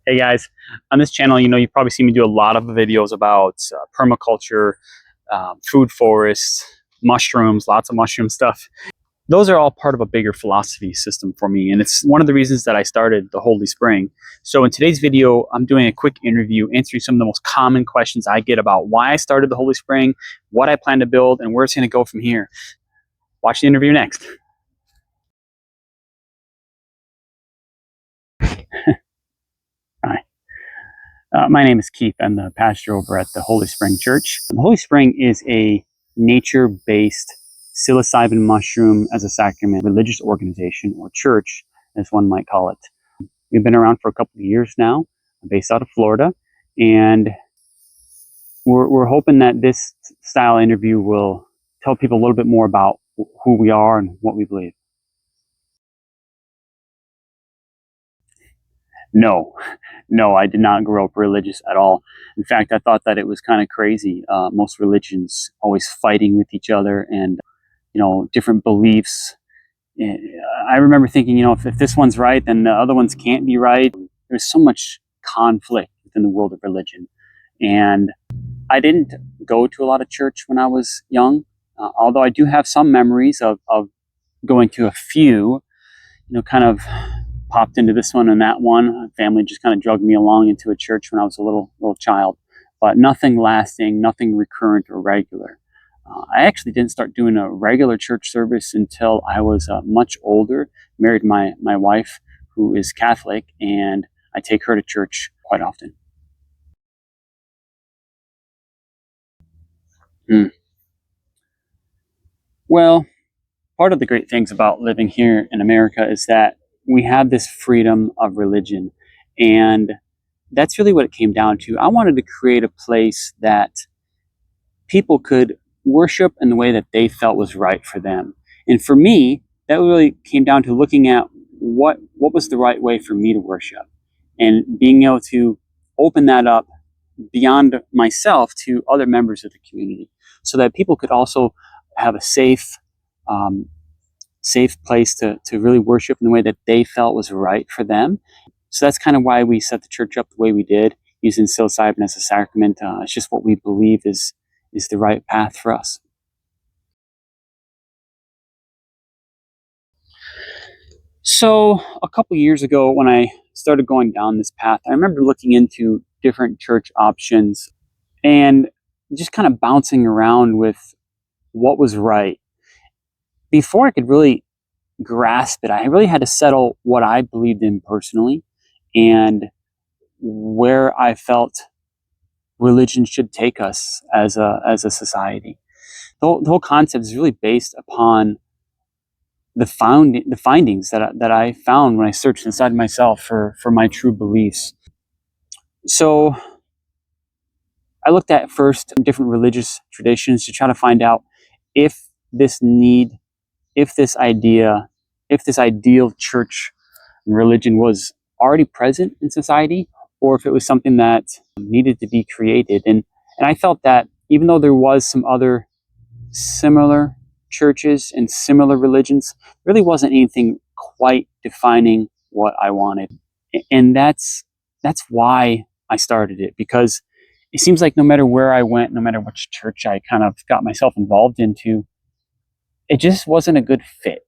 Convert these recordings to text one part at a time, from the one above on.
Hey guys, on this channel, you've probably seen me do a lot of videos about permaculture, food forests, mushrooms, lots of mushroom stuff. Those are all part of a bigger philosophy system for me, and it's one of the reasons that I started the Holy Spring. So in today's video, I'm doing a quick interview answering some of the most common questions I get about why I started the Holy Spring, what I plan to build, and where it's going to go from here. Watch the interview next. Hi. My name is Keith. I'm the pastor over at the Holy Spring Church. The Holy Spring is a nature-based psilocybin mushroom as a sacrament religious organization, or church, as one might call it. We've been around for a couple of years now, based out of Florida, and we're hoping that this style interview will tell people a little bit more about who we are and what we believe. No, I did not grow up religious at all. In fact, I thought that it was kind of crazy. Most religions always fighting with each other and, different beliefs. I remember thinking, if this one's right, then the other ones can't be right. There's so much conflict within the world of religion. And I didn't go to a lot of church when I was young, although I do have some memories of going to a few, kind of popped into this one and that one. Family just kind of drugged me along into a church when I was a little child, but nothing lasting, nothing recurrent or regular. I actually didn't start doing a regular church service until I was much older, married my wife, who is Catholic, and I take her to church quite often. Well, part of the great things about living here in America is that we have this freedom of religion, and that's really what it came down to. I wanted to create a place that people could worship in the way that they felt was right for them. And for me, that really came down to looking at what was the right way for me to worship, and being able to open that up beyond myself to other members of the community, so that people could also have a safe place to really worship in the way that they felt was right for them. So that's kind of why we set the church up the way we did, using psilocybin as a sacrament. It's just what we believe is the right path for us. So a couple years ago, when I started going down this path, I remember looking into different church options and just kind of bouncing around with what was right. Before I could really grasp it, I really had to settle what I believed in personally and where I felt religion should take us as a society. The whole concept is really based upon the findings that I found when I searched inside myself for my true beliefs. So I looked at first different religious traditions to try to find out if this ideal church and religion was already present in society, or if it was something that needed to be created. And I felt that even though there was some other similar churches and similar religions, there really wasn't anything quite defining what I wanted. And that's why I started it, because it seems like no matter where I went, no matter which church I kind of got myself involved into, it just wasn't a good fit,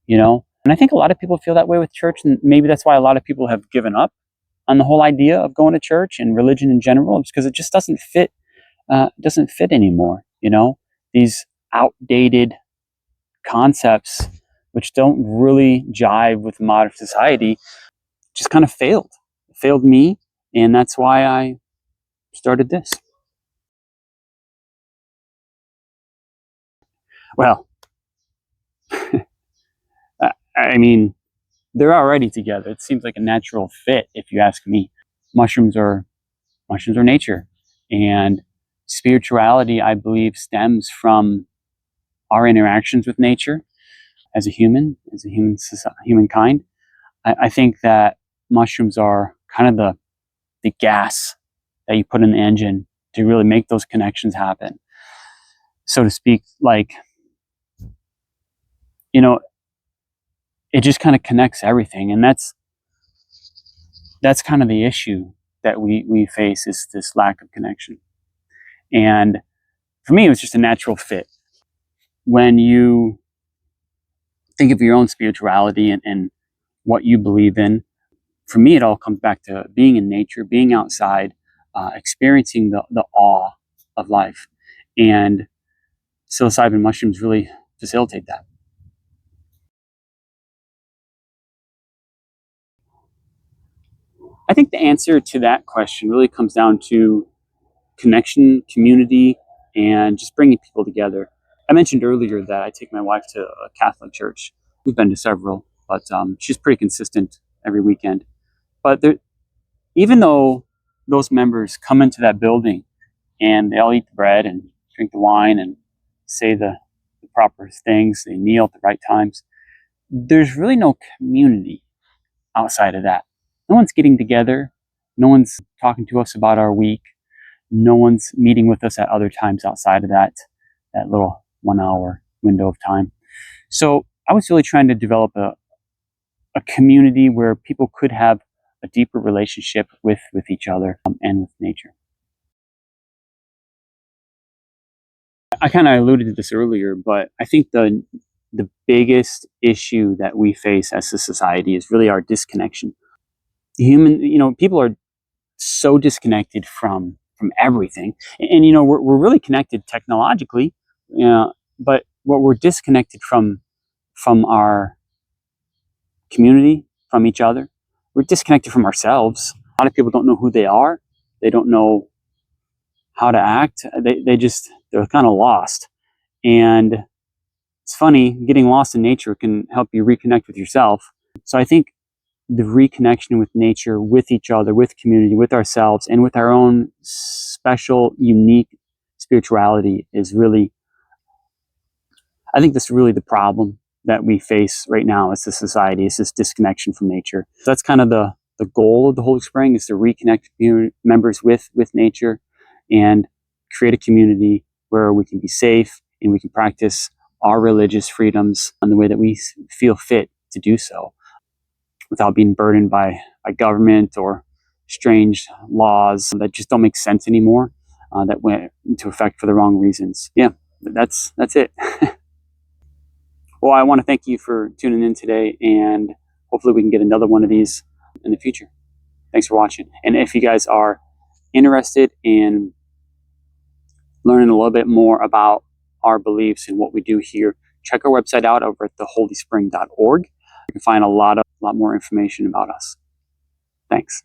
And I think a lot of people feel that way with church, and maybe that's why a lot of people have given up on the whole idea of going to church and religion in general, because it just doesn't fit anymore. These outdated concepts, which don't really jive with modern society, just kind of failed me, and that's why I started this. Well, I mean, they're already together. It seems like a natural fit, if you ask me. Mushrooms are nature, and spirituality, I believe, stems from our interactions with nature as humankind. I think that mushrooms are kind of the gas that you put in the engine to really make those connections happen, so to speak. Like, it just kind of connects everything, and that's kind of the issue that we face, is this lack of connection. And for me, it was just a natural fit. When you think of your own spirituality and what you believe in, for me, it all comes back to being in nature, being outside, experiencing the awe of life. And psilocybin mushrooms really facilitate that. I think the answer to that question really comes down to connection, community, and just bringing people together. I mentioned earlier that I take my wife to a Catholic church. We've been to several, but she's pretty consistent every weekend. But even though those members come into that building and they all eat the bread and drink the wine and say the proper things, they kneel at the right times, there's really no community outside of that. No one's getting together. No one's talking to us about our week. No one's meeting with us at other times outside of that little 1 hour window of time. So I was really trying to develop a community where people could have a deeper relationship with each other and with nature. I kind of alluded to this earlier, but I think the biggest issue that we face as a society is really our disconnection. People are so disconnected from everything, and we're really connected technologically, but what we're disconnected from our community, from each other. We're disconnected from ourselves. A lot of people don't know who they are. They don't know how to act. They're kind of lost. And it's funny, getting lost in nature can help you reconnect with yourself. So I think the reconnection with nature, with each other, with community, with ourselves, and with our own special, unique spirituality is really, I think that's really the problem that we face right now as a society, is this disconnection from nature. So that's kind of the goal of the Holy Spring, is to reconnect members with nature and create a community where we can be safe and we can practice our religious freedoms in the way that we feel fit to do so, without being burdened by government or strange laws that just don't make sense anymore, that went into effect for the wrong reasons. Yeah, that's it. Well, I want to thank you for tuning in today, and hopefully we can get another one of these in the future. Thanks for watching. And if you guys are interested in learning a little bit more about our beliefs and what we do here, check our website out over at theholyspring.org. You can find a lot more information about us. Thanks.